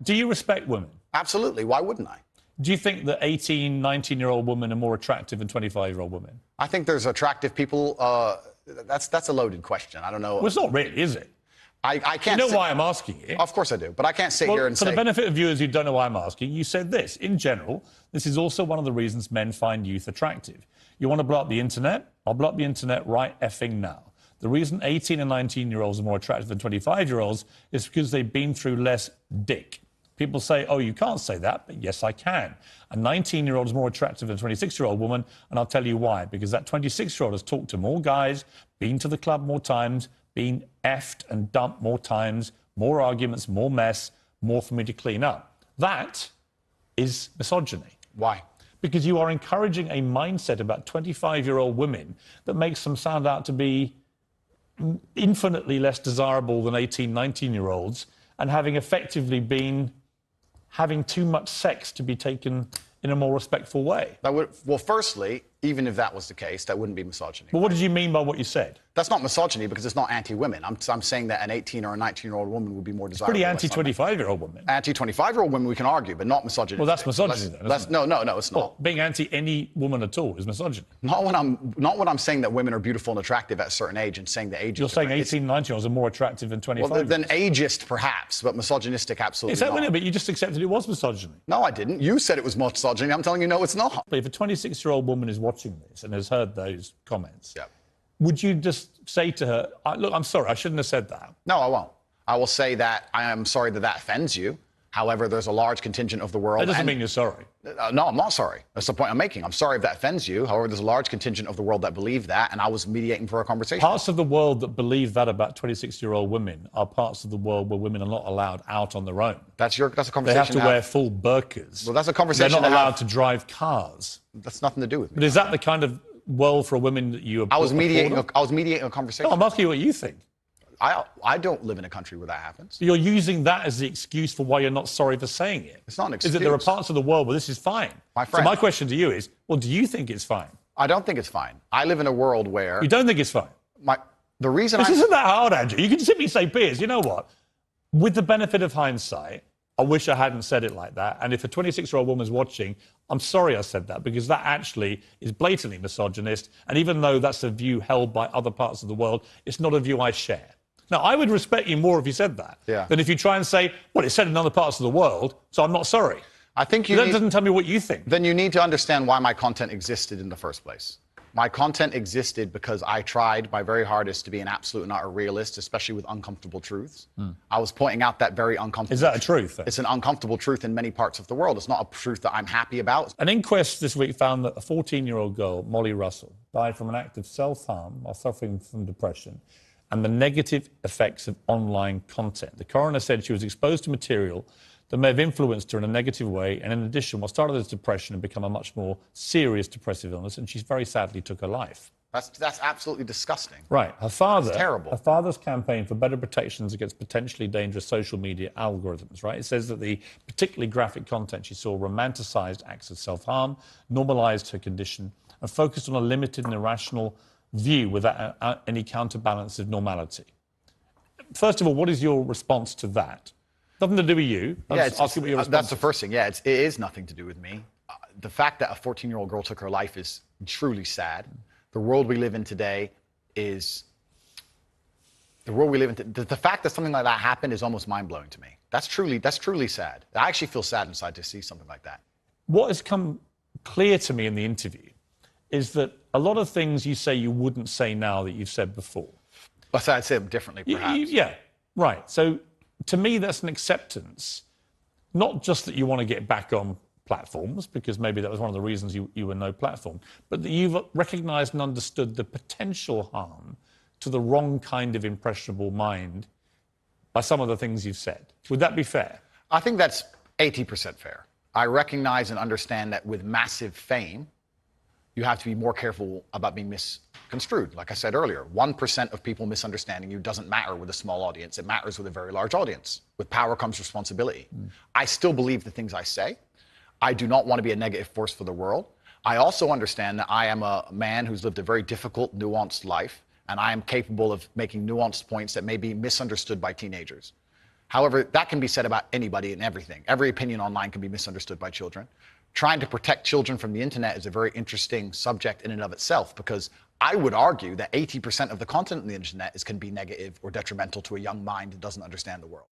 Do you respect women? Absolutely. Why wouldn't I? Do you think that 18, 19-year-old women are more attractive than 25-year-old women? I think there's attractive people. That's a loaded question. I don't know. Well, it's not really, is it? I can't. You know why I'm asking it? Of course I do, but I can't sit here and for say. the benefit of viewers who don't know why I'm asking, you said this. In general, this is also one of the reasons men find youth attractive. You want to blow up the internet? I'll blow up the internet right effing now. The reason 18 and 19-year-olds are more attractive than 25-year-olds is because they've been through less dick. People say, oh, you can't say that, but yes, I can. A 19-year-old is more attractive than a 26-year-old woman, and I'll tell you why. Because that 26-year-old has talked to more guys, been to the club more times, been effed and dumped more times, more arguments, more mess, more for me to clean up. That is misogyny. Why? Because you are encouraging a mindset about 25-year-old women that makes them sound out to be infinitely less desirable than 18, 19-year-olds, and having effectively been having too much sex to be taken in a more respectful way. Well, firstly, even if that was the case, that wouldn't be misogyny. But what did you mean by what you said? That's not misogyny because it's not anti-women. I'm saying that an 18 or a 19-year-old woman would be more desirable. Pretty anti-25-year-old woman. Anti-25-year-old women we can argue, but not misogyny. Well, that's misogyny then, isn't it? No, it's not. Well, being anti any woman at all is misogyny. Not when I'm saying that women are beautiful and attractive at a certain age and saying the age. You're saying 18, 19-year-olds are more attractive than 25. Well, than ageist perhaps, but misogynistic absolutely Is that not. But you just accepted it was misogyny. No, I didn't. You said it was misogyny. I'm telling you, no, it's not. If a 26-year-old woman is watching this and has heard those comments, yeah, would you just say to her, look, I'm sorry, I shouldn't have said that? No, I won't. I will say that I am sorry that offends you. However, there's a large contingent of the world. That doesn't mean you're sorry. No, I'm not sorry. That's the point I'm making. I'm sorry if that offends you. However, there's a large contingent of the world that believe that, and I was mediating for a conversation. Parts of the world that believe that about 26-year-old women are parts of the world where women are not allowed out on their own. That's a conversation. They have to wear full burqas. Well, that's a conversation. They're not allowed to drive cars. That's nothing to do with me. But is that the kind of world for a woman that you? I was mediating a conversation. No, I'm asking you what you think. I don't live in a country where that happens. You're using that as the excuse for why you're not sorry for saying it. It's not an excuse. Is that there are parts of the world where this is fine? My friend. So my question to you is, well, do you think it's fine? I don't think it's fine. I live in a world where... You don't think it's fine? The reason This isn't that hard, Andrew. You can simply say, Piers, you know what? With the benefit of hindsight, I wish I hadn't said it like that. And if a 26-year-old woman's watching, I'm sorry I said that, because that actually is blatantly misogynist. And even though that's a view held by other parts of the world, it's not a view I share. Now, I would respect you more if you said that than if you try and say, well, it's said in other parts of the world, so I'm not sorry. I think that doesn't tell me what you think. Then you need to understand why my content existed in the first place. My content existed because I tried my very hardest to be an absolute and utter realist, especially with uncomfortable truths. I was pointing out that very uncomfortable... Is that a truth? Then? It's an uncomfortable truth in many parts of the world. It's not a truth that I'm happy about. An inquest this week found that a 14-year-old girl, Molly Russell, died from an act of self-harm while suffering from depression and the negative effects of online content. The coroner said she was exposed to material that may have influenced her in a negative way, and in addition, what started as depression had become a much more serious depressive illness, and she very sadly took her life. That's absolutely disgusting. Right. Her father... That's terrible. Her father's campaign for better protections against potentially dangerous social media algorithms, right? It says that the particularly graphic content she saw romanticised acts of self-harm, normalised her condition, and focused on a limited and irrational view without any counterbalance of normality. First of all, what is your response to that? Nothing to do with you. That's the first thing. Yeah, it is nothing to do with me. The fact that a 14-year-old girl took her life is truly sad. The world we live in today is... The fact that something like that happened is almost mind-blowing to me. That's truly sad. I actually feel sad inside to see something like that. What has come clear to me in the interview is that a lot of things you say you wouldn't say now that you've said before. But I'd say them differently, perhaps. Yeah, right. So to me, that's an acceptance, not just that you want to get back on platforms, because maybe that was one of the reasons you were no platform, but that you've recognised and understood the potential harm to the wrong kind of impressionable mind by some of the things you've said. Would that be fair? I think that's 80% fair. I recognise and understand that with massive fame, you have to be more careful about being misconstrued. Like I said earlier, 1% of people misunderstanding you doesn't matter with a small audience. It matters with a very large audience. With power comes responsibility. I still believe the things I say. I do not want to be a negative force for the world. I also understand that I am a man who's lived a very difficult, nuanced life, and I am capable of making nuanced points that may be misunderstood by teenagers. However, that can be said about anybody and everything. Every opinion online can be misunderstood by children. Trying to protect children from the internet is a very interesting subject in and of itself, because I would argue that 80% of the content on the internet can be negative or detrimental to a young mind that doesn't understand the world.